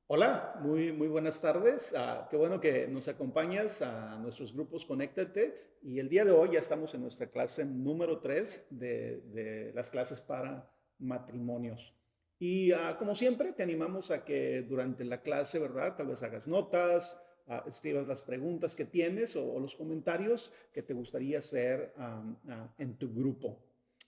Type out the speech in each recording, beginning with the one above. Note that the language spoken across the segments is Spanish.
Hola, muy buenas tardes. Qué bueno que nos acompañas a nuestros grupos Conéctate. Y el día de hoy ya estamos en nuestra clase número 3 de las clases para matrimonios. Y como siempre, te animamos a que durante la clase, ¿verdad? Tal vez hagas notas, escribas las preguntas que tienes o los comentarios que te gustaría hacer en tu grupo.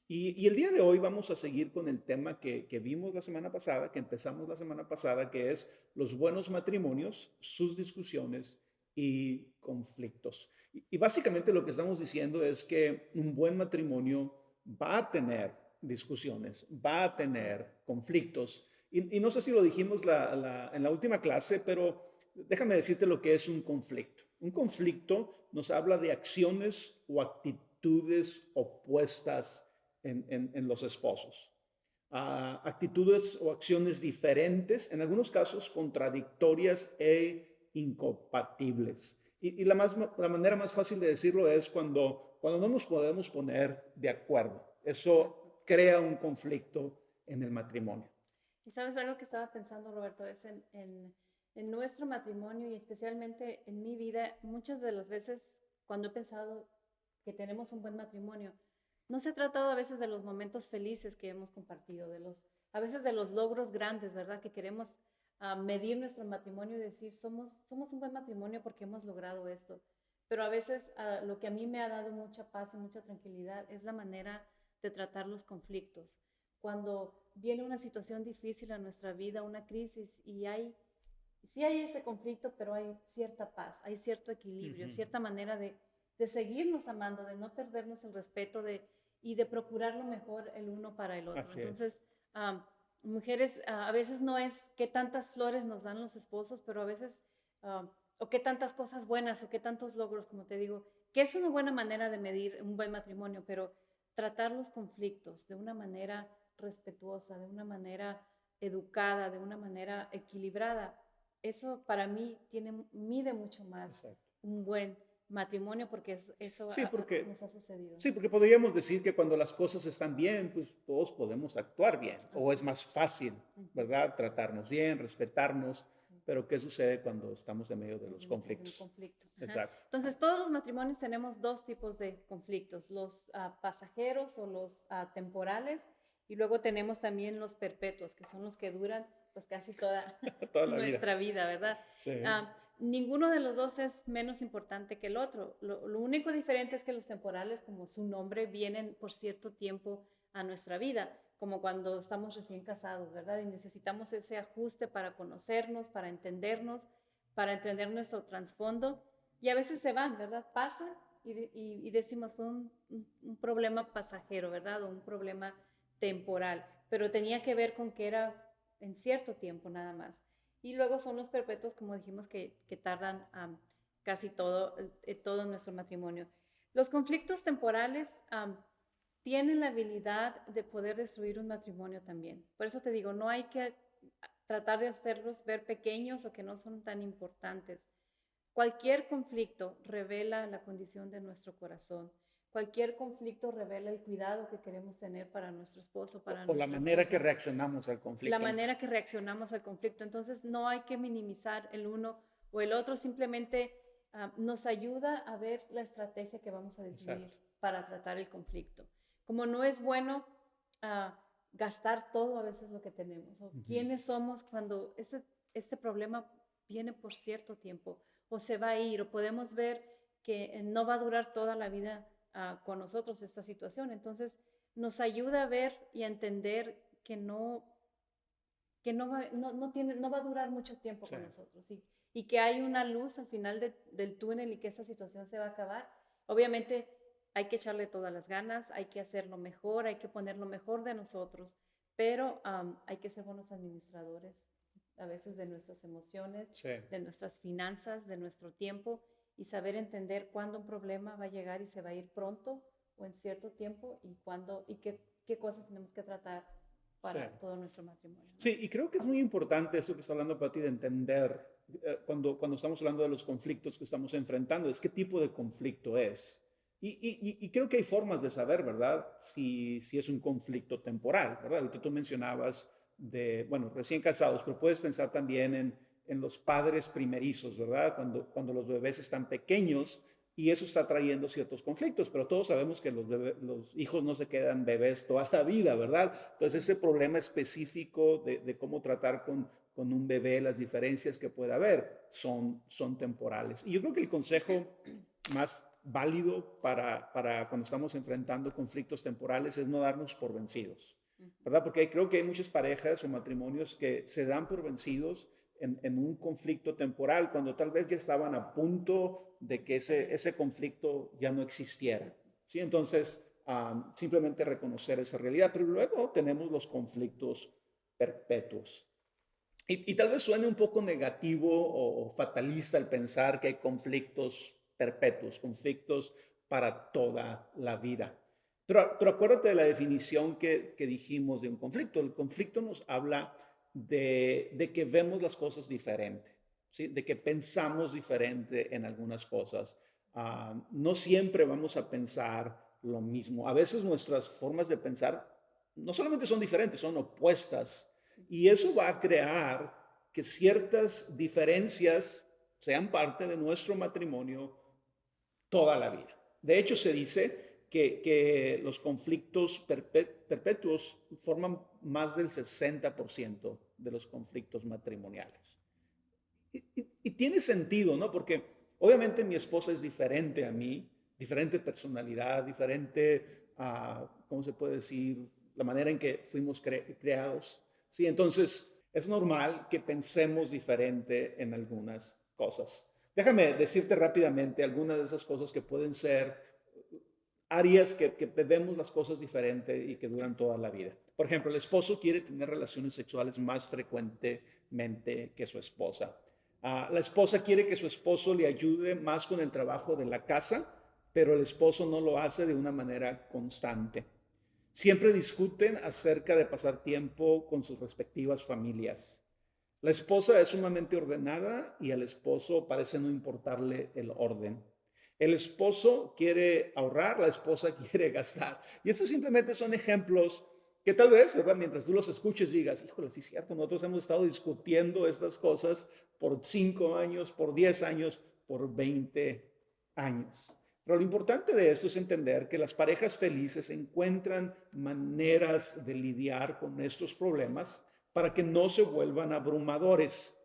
Y el día de hoy vamos a seguir con el tema que vimos la semana pasada, que empezamos la semana pasada, que es los buenos matrimonios, sus discusiones y conflictos. Y básicamente lo que estamos diciendo es que un buen matrimonio va a tener discusiones, va a tener conflictos. Y no sé si lo dijimos en la última clase, pero déjame decirte lo que es un conflicto. Un conflicto nos habla de acciones o actitudes opuestas en los esposos. Actitudes o acciones diferentes, en algunos casos contradictorias e incompatibles. Y la manera más fácil de decirlo es cuando no nos podemos poner de acuerdo. Eso crea un conflicto en el matrimonio. Y sabes algo que estaba pensando, Roberto, es en nuestro matrimonio y especialmente en mi vida, muchas de las veces cuando he pensado que tenemos un buen matrimonio, no se ha tratado a veces de los momentos felices que hemos compartido, a veces de los logros grandes, ¿verdad? Que queremos medir nuestro matrimonio y decir, somos un buen matrimonio porque hemos logrado esto. Pero a veces lo que a mí me ha dado mucha paz y mucha tranquilidad es la manera de tratar los conflictos cuando viene una situación difícil a nuestra vida, una crisis, sí hay ese conflicto, pero hay cierta paz, hay cierto equilibrio, Ujú. cierta manera de seguirnos amando, de no perdernos el respeto y de procurar lo mejor el uno para el otro. Así es. Entonces, mujeres, a veces no es qué tantas flores nos dan los esposos, pero a veces, o qué tantas cosas buenas, o qué tantos logros, como te digo, que es una buena manera de medir un buen matrimonio, pero tratar los conflictos de una manera respetuosa, de una manera educada, de una manera equilibrada, eso para mí mide mucho más Exacto. un buen matrimonio porque eso Sí, nos ha sucedido. sí, porque podríamos decir que cuando las cosas están bien, pues todos podemos actuar bien, o es Ajá. más fácil, Ujú. ¿verdad? Tratarnos bien, respetarnos, Sí. pero ¿qué sucede cuando estamos en medio de los En un conflictos? conflicto. Ajá. Exacto. Entonces, todos los matrimonios tenemos dos tipos de conflictos, los pasajeros o los temporales, y luego tenemos también los perpetuos, que son los que duran pues casi toda Toda la vida. nuestra vida, ¿verdad? Sí. Ninguno de los dos es menos importante que el otro. Lo único diferente es que los temporales, como su nombre, vienen por cierto tiempo a nuestra vida, como cuando estamos recién casados, ¿verdad? Y necesitamos ese ajuste para conocernos, para entender nuestro trasfondo, y a veces se van, ¿verdad? Pasan y decimos, fue un problema pasajero, ¿verdad? O un problema temporal, pero tenía que ver con que era en cierto tiempo nada más. Y luego son los perpetuos, como dijimos, que tardan casi todo nuestro matrimonio. Los conflictos temporales tienen la habilidad de poder destruir un matrimonio también. Por eso te digo, no hay que tratar de hacerlos ver pequeños o que no son tan importantes. Cualquier conflicto revela la condición de nuestro corazón. Cualquier conflicto revela el cuidado que queremos tener para nuestro esposo, para O la nuestra manera que esposa, reaccionamos al la conflicto. manera que reaccionamos al conflicto. Entonces, no hay que minimizar el uno o el otro, simplemente nos ayuda a ver la estrategia que vamos a Exacto. decidir para tratar el conflicto. Como no es bueno gastar todo a veces lo que tenemos, o Ujú. quiénes somos cuando este problema viene por cierto tiempo, o se va a ir, o podemos ver que no va a durar toda la vida con nosotros esta situación. Entonces, nos ayuda a ver y a entender que no va a durar mucho tiempo Sí. con nosotros y que hay una luz al final del túnel y que esta situación se va a acabar. Obviamente hay que echarle todas las ganas, hay que hacerlo mejor, hay que poner lo mejor de nosotros, pero hay que ser buenos administradores a veces de nuestras emociones, Sí. de nuestras finanzas, de nuestro tiempo y saber entender cuándo un problema va a llegar y se va a ir pronto o en cierto tiempo y cuándo y qué cosas tenemos que tratar Sí. para todo nuestro matrimonio, ¿no? Sí, y creo que es muy importante eso que está hablando Pati de entender cuando estamos hablando de los conflictos que estamos enfrentando, es qué tipo de conflicto es. Y creo que hay formas de saber, ¿verdad? Si es un conflicto temporal, ¿verdad? Ahorita tú mencionabas bueno, recién casados, pero puedes pensar también en los padres primerizos, ¿verdad? Cuando los bebés están pequeños y eso está trayendo ciertos conflictos, pero todos sabemos que los hijos no se quedan bebés toda la vida, ¿verdad? Entonces ese problema específico de cómo tratar con un bebé, las diferencias que puede haber son temporales. Y yo creo que el consejo más válido para cuando estamos enfrentando conflictos temporales es no darnos por vencidos, Ujú. ¿verdad? Porque creo que hay muchas parejas o matrimonios que se dan por vencidos en un conflicto temporal cuando tal vez ya estaban a punto de que Salir. ese conflicto ya no existiera, ¿sí? Entonces, simplemente reconocer esa realidad, pero luego tenemos los conflictos perpetuos. Y tal vez suene un poco negativo o fatalista el pensar que hay conflictos perpetuos, conflictos para toda la vida. Pero acuérdate de la definición que dijimos de un conflicto. El conflicto nos habla de que vemos las cosas diferente, ¿sí? De que pensamos diferente en algunas cosas. No siempre vamos a pensar lo mismo. A veces nuestras formas de pensar no solamente son diferentes, son opuestas. Y eso va a crear que ciertas diferencias sean parte de nuestro matrimonio toda la vida. De hecho, se dice que los conflictos perpetuos forman más del 60% de los conflictos matrimoniales. Y tiene sentido, ¿no? Porque obviamente mi esposa es diferente a mí, diferente personalidad, diferente, ¿cómo se puede decir? La manera en que fuimos creados. Sí, entonces es normal que pensemos diferente en algunas cosas. Déjame decirte rápidamente algunas de esas cosas que pueden ser áreas que vemos las cosas diferente y que duran toda la vida. Por ejemplo, el esposo quiere tener relaciones sexuales más frecuentemente que su esposa. La esposa quiere que su esposo le ayude más con el trabajo de la casa, pero el esposo no lo hace de una manera constante. Siempre discuten acerca de pasar tiempo con sus respectivas familias. La esposa es sumamente ordenada y al esposo parece no importarle el orden. El esposo quiere ahorrar, la esposa quiere gastar. Y estos simplemente son ejemplos que tal vez, ¿verdad? Mientras tú los escuches digas, híjole, sí es cierto, nosotros hemos estado discutiendo estas cosas por 5 años, por 10 años, por 20 años. Pero lo importante de esto es entender que las parejas felices encuentran maneras de lidiar con estos problemas para que no se vuelvan abrumadores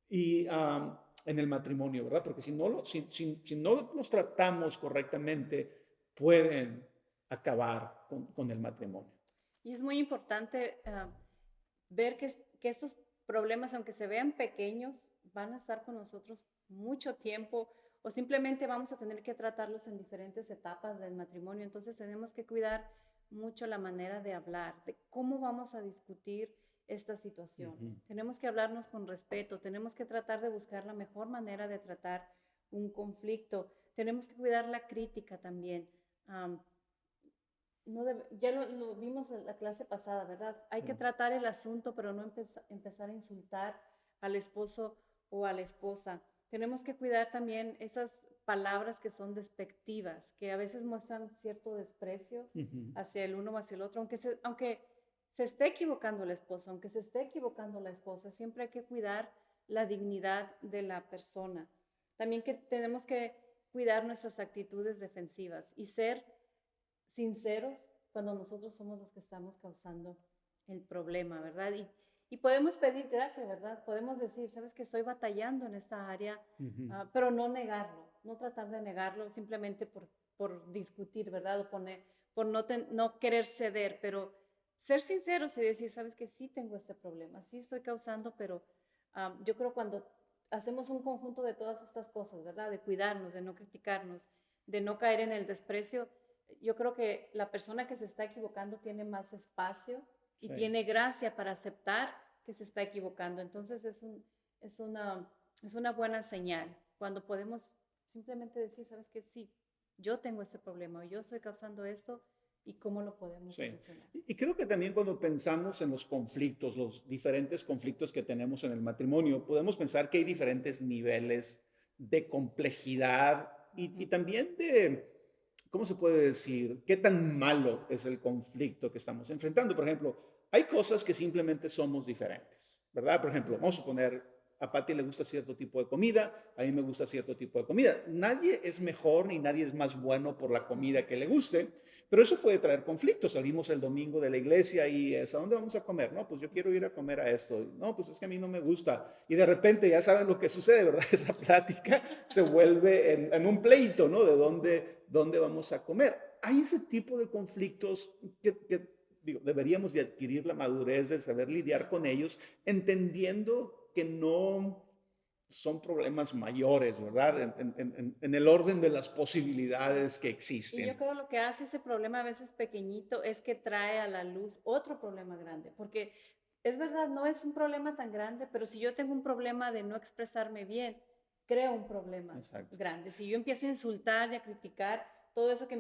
y en el matrimonio, ¿verdad? Porque si no los tratamos correctamente, pueden acabar con el matrimonio. Y es muy importante ver que estos problemas, aunque se vean pequeños, van a estar con nosotros mucho tiempo o simplemente vamos a tener que tratarlos en diferentes etapas del matrimonio. Entonces tenemos que cuidar mucho la manera de hablar, de cómo vamos a discutir esta situación. Ujú. Tenemos que hablarnos con respeto, tenemos que tratar de buscar la mejor manera de tratar un conflicto, tenemos que cuidar la crítica también. Um, no ya lo vimos en la clase pasada, ¿verdad? Hay que Sí. tratar el asunto, pero no empezar a insultar al esposo o a la esposa. Tenemos que cuidar también esas palabras que son despectivas, que a veces muestran cierto desprecio Ujú. hacia el uno o hacia el otro, aunque se esté equivocando el esposo, aunque se esté equivocando la esposa, siempre hay que cuidar la dignidad de la persona. También que tenemos que cuidar nuestras actitudes defensivas y ser sinceros cuando nosotros somos los que estamos causando el problema, ¿verdad? Y podemos pedir gracia, ¿verdad? Podemos decir, sabes que estoy batallando en esta área, Ujú. pero no negarlo, no tratar de negarlo simplemente por discutir, ¿verdad? O por no querer ceder, pero ser sinceros y decir, sabes que sí tengo este problema, sí estoy causando, pero yo creo cuando hacemos un conjunto de todas estas cosas, ¿verdad? De cuidarnos, de no criticarnos, de no caer en el desprecio, yo creo que la persona que se está equivocando tiene más espacio y Sí. tiene gracia para aceptar que se está equivocando. Entonces es, es una buena señal cuando podemos simplemente decir, sabes que sí, yo tengo este problema, yo estoy causando esto y cómo lo podemos Sí. solucionar. Y creo que también cuando pensamos en los conflictos, los diferentes conflictos que tenemos en el matrimonio, podemos pensar que hay diferentes niveles de complejidad y Ujú. también de, ¿cómo se puede decir? ¿Qué tan malo es el conflicto que estamos enfrentando? Por ejemplo, hay cosas que simplemente somos diferentes, ¿verdad? Por ejemplo, vamos a suponer, a Patty le gusta cierto tipo de comida, a mí me gusta cierto tipo de comida. Nadie es mejor ni nadie es más bueno por la comida que le guste, pero eso puede traer conflictos. Salimos el domingo de la iglesia y es, ¿a dónde vamos a comer? No, pues yo quiero ir a comer a esto. No, pues es que a mí no me gusta. Y de repente ya saben lo que sucede, ¿verdad? Esa plática se vuelve en un pleito, ¿no? De dónde vamos a comer. Hay ese tipo de conflictos digo, deberíamos de adquirir la madurez de saber lidiar con ellos, entendiendo que no son problemas mayores, ¿verdad? En el orden de las Sí. posibilidades que Y yo existen. creo lo que hace ese problema a veces pequeñito es que trae a la luz otro problema grande, porque es verdad, no es un problema tan grande, pero si yo tengo un problema de no expresarme bien, creo un problema Exacto. grande. Si yo empiezo a insultar y a criticar todo eso que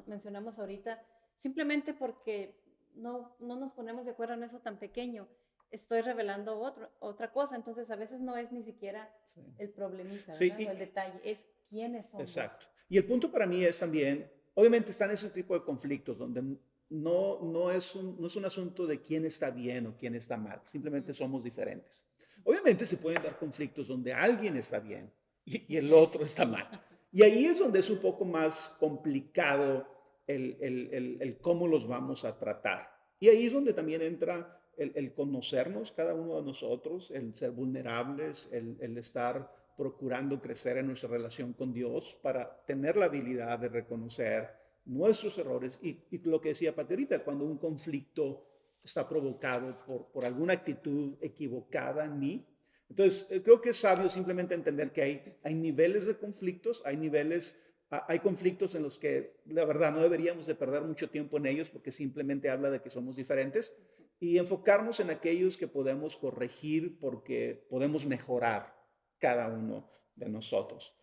mencionamos ahorita, simplemente porque no nos ponemos de acuerdo en eso tan pequeño, estoy revelando otra cosa. Entonces, a veces no es ni siquiera Sí. el problemita, Sí, ¿verdad? O el detalle, es quiénes somos. exacto. Y el punto para mí es también, obviamente están ese tipo de conflictos donde no es un asunto de quién está bien o quién está mal, simplemente Ujú. somos diferentes. Obviamente se pueden dar conflictos donde alguien está bien y el Y alguien otro está está mal. mal. Y ahí es donde es un poco más complicado el cómo los vamos a tratar. Y ahí es donde también entra el conocernos, cada uno de nosotros, el ser vulnerables, el estar procurando crecer en nuestra relación con Dios para tener la habilidad de reconocer nuestros errores y lo que decía Paterita, cuando un conflicto está provocado por alguna actitud equivocada en mí. Entonces, creo que es sabio simplemente entender que hay niveles de conflictos, hay niveles, hay conflictos en los que la verdad no deberíamos de perder mucho tiempo en ellos porque simplemente habla de que somos diferentes y enfocarnos en aquellos que podemos corregir porque podemos mejorar cada uno de nosotros.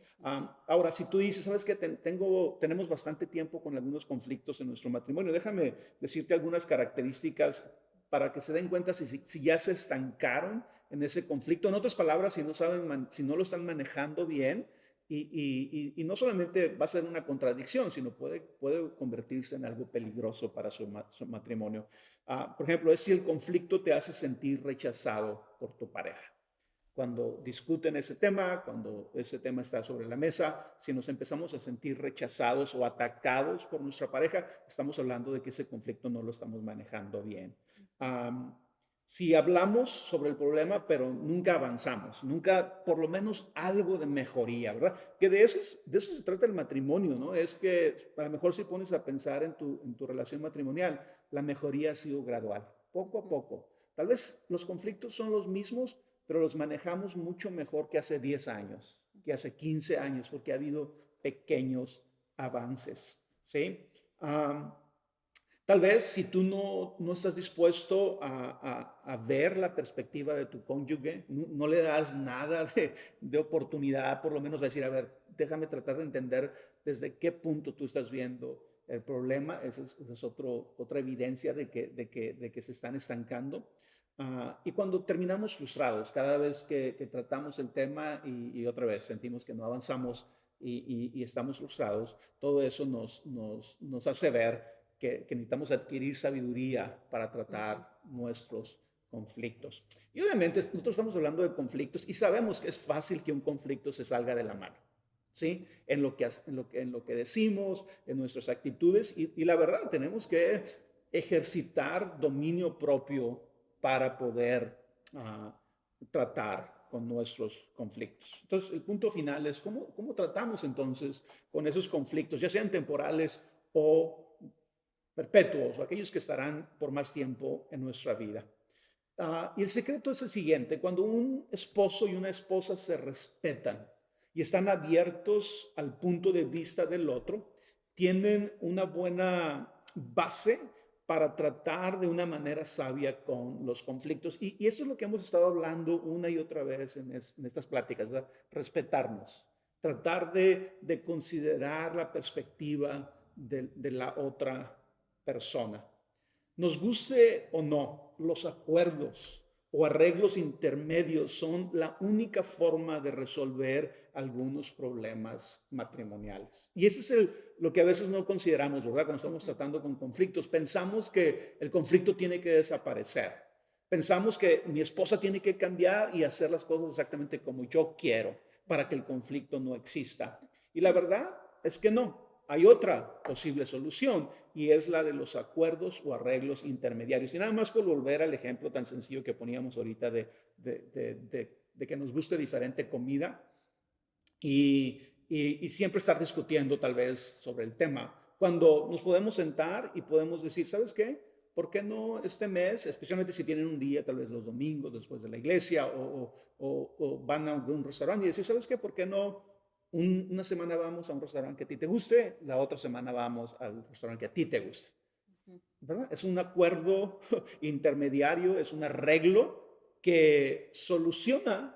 Ahora, si tú dices, sabes que tenemos bastante tiempo con algunos conflictos en nuestro matrimonio, déjame decirte algunas características para que se den cuenta si ya se estancaron en ese conflicto. En otras palabras, si no saben, si no lo están manejando bien, y no solamente va a ser una contradicción, sino puede convertirse en algo peligroso para su matrimonio. Por ejemplo, es si el conflicto te hace sentir rechazado por tu pareja. Cuando discuten ese tema, cuando ese tema está sobre la mesa, si nos empezamos a sentir rechazados o atacados por nuestra pareja, estamos hablando de que ese conflicto no lo estamos manejando bien. Um, si hablamos sobre el problema, pero nunca avanzamos, nunca por lo menos algo de mejoría, ¿verdad? Que de eso se trata el matrimonio, ¿no? Es que a lo mejor si pones a pensar en tu relación matrimonial, la mejoría ha sido gradual, poco a poco. Tal vez los conflictos son los mismos, pero los manejamos mucho mejor que hace 10 años, que hace 15 años, porque ha habido pequeños avances, ¿sí? Um, Tal vez si tú no estás dispuesto a ver la perspectiva de tu cónyuge, no le das nada de oportunidad, por lo menos a decir, a ver, déjame tratar de entender desde qué punto tú estás viendo el problema. Esa es otra evidencia de que se están estancando. Y cuando terminamos frustrados, cada vez que tratamos el tema y otra vez sentimos que no avanzamos y estamos frustrados, todo eso nos hace ver que necesitamos adquirir sabiduría para Ujú. tratar nuestros conflictos. Y obviamente nosotros estamos hablando de conflictos y sabemos que es fácil que un conflicto se salga de la mano, ¿sí? En lo que decimos, en nuestras actitudes y la verdad tenemos que ejercitar dominio propio para poder uh, tratar con nuestros conflictos. Entonces, el punto final es cómo tratamos entonces con esos conflictos, ya sean temporales o perpetuos o aquellos que estarán por más tiempo en nuestra vida. Y el secreto es el siguiente, cuando un esposo y una esposa se respetan y están abiertos al punto de vista del otro, tienen una buena base para tratar de una manera sabia con los conflictos. Y eso es lo que hemos estado hablando una y otra vez en estas pláticas, ¿verdad? Respetarnos, tratar de considerar la perspectiva de la otra persona. Nos guste o no, los acuerdos o arreglos intermedios son la única forma de resolver algunos problemas matrimoniales. Y ese es lo que a veces no consideramos, ¿verdad? Cuando estamos Ujú. tratando con conflictos, pensamos que el conflicto tiene que desaparecer. Pensamos que mi esposa tiene que cambiar y hacer las cosas exactamente como yo quiero para que el conflicto no exista. Y la verdad es que no. Hay otra posible solución y es la de los acuerdos o arreglos intermediarios. Y nada más por volver al ejemplo tan sencillo que poníamos ahorita de que nos guste diferente comida y siempre estar discutiendo tal vez sobre el tema. Cuando nos podemos sentar y podemos decir, ¿sabes qué? ¿Por qué no este mes, especialmente si tienen un día, tal vez los domingos después de la iglesia o van a un restaurante y decir, ¿sabes qué? ¿Por qué no una semana vamos a un restaurante que a ti te guste, la otra semana vamos al restaurante que a ti te guste? Ujú. ¿Verdad? Es un acuerdo intermediario, es un arreglo que soluciona,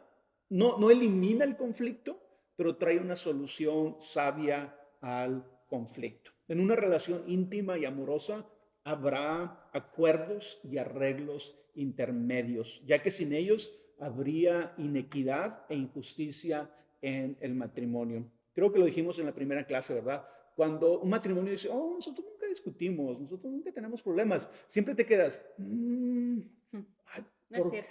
no elimina el conflicto, pero trae una solución sabia al conflicto. En una relación íntima y amorosa habrá acuerdos y arreglos intermedios, ya que sin ellos habría inequidad e injusticia en el matrimonio. Creo que lo dijimos en la primera clase, ¿verdad? Cuando un matrimonio dice, oh, nosotros nunca discutimos, nosotros nunca tenemos problemas, siempre te quedas, Ujú. ay, No es cierto.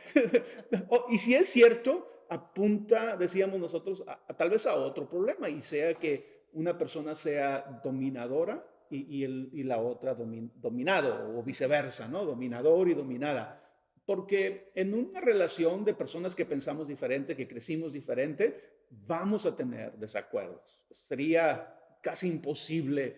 y si es cierto, apunta, decíamos nosotros, tal vez a otro problema, y sea que una persona sea dominadora y la otra dominado, o Ujú. viceversa, ¿no? Dominador y dominada. Porque en una relación de personas que pensamos diferente, que crecimos diferente, vamos a tener desacuerdos. Sería casi imposible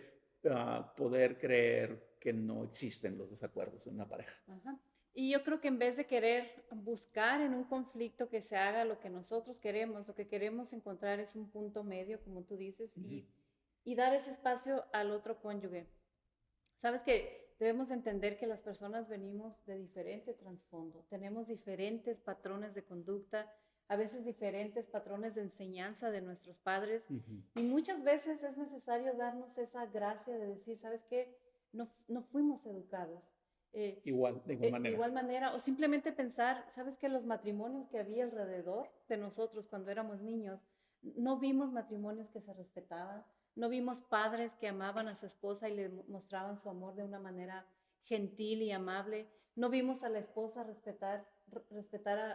poder creer que no existen los desacuerdos en una pareja. Ajá. Y yo creo que en vez de querer buscar en un conflicto que se haga lo que nosotros queremos, lo que queremos encontrar es un punto medio, como tú dices, Ujú. y dar ese espacio al otro cónyuge. Sabes que debemos entender que las personas venimos de diferente trasfondo, tenemos diferentes patrones de conducta, a veces diferentes patrones de enseñanza de nuestros padres, Ujú. y muchas veces es necesario darnos esa gracia de decir, ¿sabes qué? No fuimos educados. Eh, Igual, de igual de manera. igual manera, o simplemente pensar, ¿sabes que los matrimonios que había alrededor de nosotros cuando éramos niños, no vimos matrimonios que se respetaban, no vimos padres que amaban a su esposa y le mostraban su amor de una manera gentil y amable, no vimos a la esposa respetar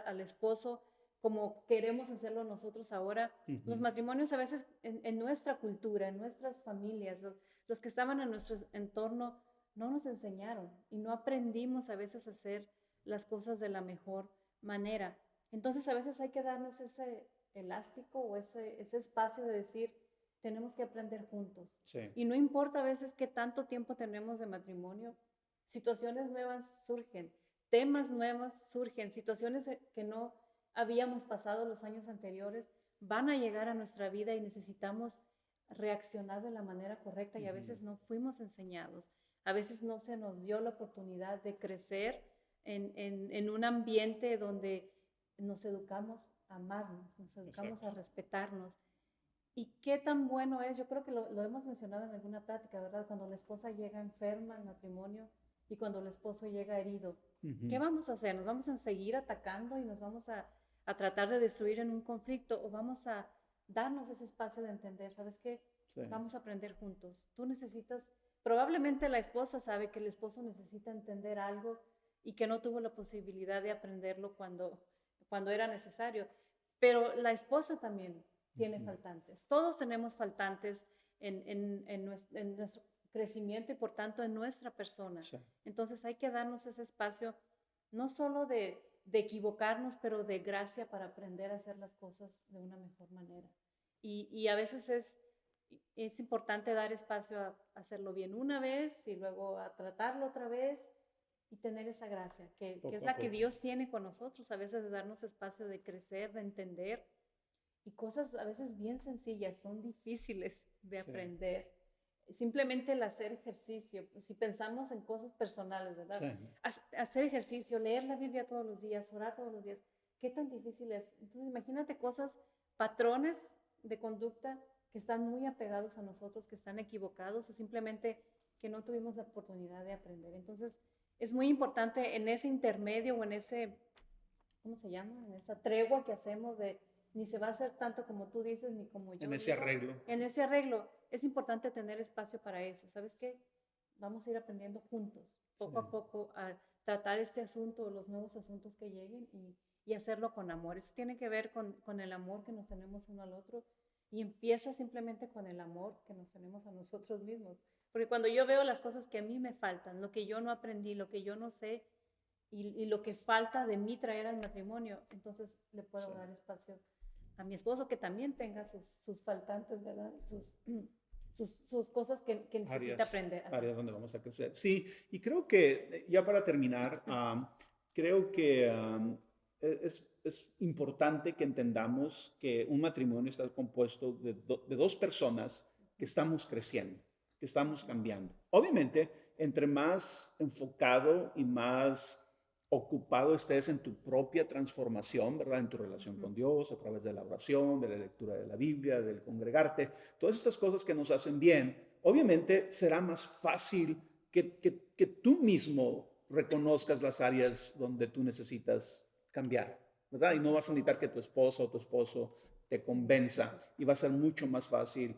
al esposo como queremos hacerlo nosotros ahora? Los Ujú. matrimonios a veces en nuestra cultura, en nuestras familias, los que estaban en nuestro entorno, no nos enseñaron y no aprendimos a veces a hacer las cosas de la mejor manera. Entonces a veces hay que darnos ese elástico o ese espacio de decir, tenemos que aprender juntos. Sí, Y no importa a veces qué tanto tiempo tenemos de matrimonio, situaciones nuevas surgen, temas nuevos surgen, situaciones que no habíamos pasado los años anteriores van a llegar a nuestra vida y necesitamos reaccionar de la manera correcta y a ujú, veces no fuimos enseñados. A veces no se nos dio la oportunidad de crecer en un ambiente donde nos educamos a amarnos, nos educamos exacto. a respetarnos. Y qué tan bueno es, yo creo que lo hemos mencionado en alguna plática, ¿verdad? Cuando la esposa llega enferma al matrimonio y cuando el esposo llega herido. ¿Qué Ujú. vamos a hacer? ¿Nos vamos a seguir atacando y nos vamos a tratar de destruir en un conflicto o vamos a darnos ese espacio de entender, ¿sabes qué? Sí, Vamos a aprender juntos. Tú necesitas, probablemente la esposa sabe que el esposo necesita entender algo y que no tuvo la posibilidad de aprenderlo cuando era necesario, pero la esposa también tiene ujú, faltantes. Todos tenemos faltantes en nuestro crecimiento y por tanto en nuestra persona. sí, Entonces hay que darnos ese espacio, no solo de equivocarnos, pero de gracia para aprender a hacer las cosas de una mejor manera. Y a veces es importante dar espacio a hacerlo bien una vez y luego a tratarlo otra vez y tener esa gracia, que es poco a la que poco. Dios tiene con nosotros, a veces de darnos espacio de crecer, de entender y cosas a veces bien sencillas, son difíciles de Sí, aprender. Simplemente el hacer ejercicio, si pensamos en cosas personales, ¿verdad? sí, Hacer ejercicio, leer la Biblia todos los días, orar todos los días, ¿qué tan difícil es? Entonces imagínate cosas, patrones de conducta que están muy apegados a nosotros, que están equivocados o simplemente que no tuvimos la oportunidad de aprender. Entonces es muy importante en ese intermedio o ¿cómo se llama? En esa tregua que hacemos de ni se va a hacer tanto como tú dices ni como En yo ese digo. arreglo. En ese arreglo es importante tener espacio para eso. ¿Sabes qué? Vamos a ir aprendiendo juntos, Sí, poco a poco, a tratar este asunto, los nuevos asuntos que lleguen y hacerlo con amor. Eso tiene que ver con el amor que nos tenemos uno al otro y empieza simplemente con el amor que nos tenemos a nosotros mismos. Porque cuando yo veo las cosas que a mí me faltan, lo que yo no aprendí, lo que yo no sé y lo que falta de mí traer al matrimonio, entonces le sí. puedo dar espacio a mi esposo que también tenga sus faltantes, ¿verdad? Sus cosas que necesita Áreas, aprender. Ajá. áreas donde vamos a crecer. Sí, y creo que ya para terminar, creo que es importante que entendamos que un matrimonio está compuesto de dos personas que estamos creciendo, que estamos cambiando. Obviamente, entre más enfocado y más ocupado estés en tu propia transformación, ¿verdad? En tu relación Ujú. con Dios, a través de la oración, de la lectura de la Biblia, del congregarte, todas estas cosas que nos hacen bien, obviamente será más fácil que tú mismo reconozcas las áreas donde tú necesitas cambiar, ¿verdad? Y no vas a necesitar que tu esposa o tu esposo te convenza y va a ser mucho más fácil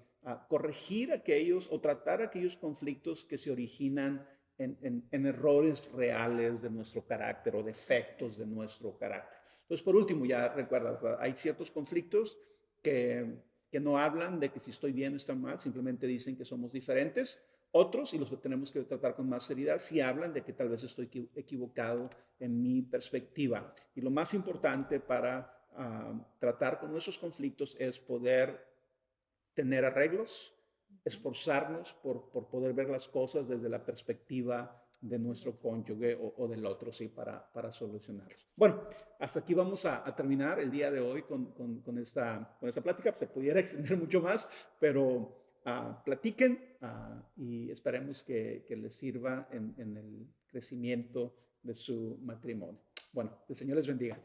corregir aquellos o tratar aquellos conflictos que se originan en errores reales de nuestro carácter o defectos de nuestro carácter. Entonces, por último, ya recuerda, ¿verdad? Hay ciertos conflictos que no hablan de que si estoy bien o estoy mal, simplemente dicen que somos diferentes. Otros, y los tenemos que tratar con más seriedad, sí hablan de que tal vez estoy equivocado en mi perspectiva. Y lo más importante para tratar con nuestros conflictos es poder tener arreglos, Ujú. esforzarnos por poder ver las cosas desde la perspectiva de Del nuestro otro. cónyuge o del otro, sí, para solucionarlos. Bueno, hasta aquí vamos a terminar el día de hoy con esta plática. Se pudiera extender mucho más, pero platiquen y esperemos que les sirva en el crecimiento de su matrimonio. Bueno, el Señor les bendiga.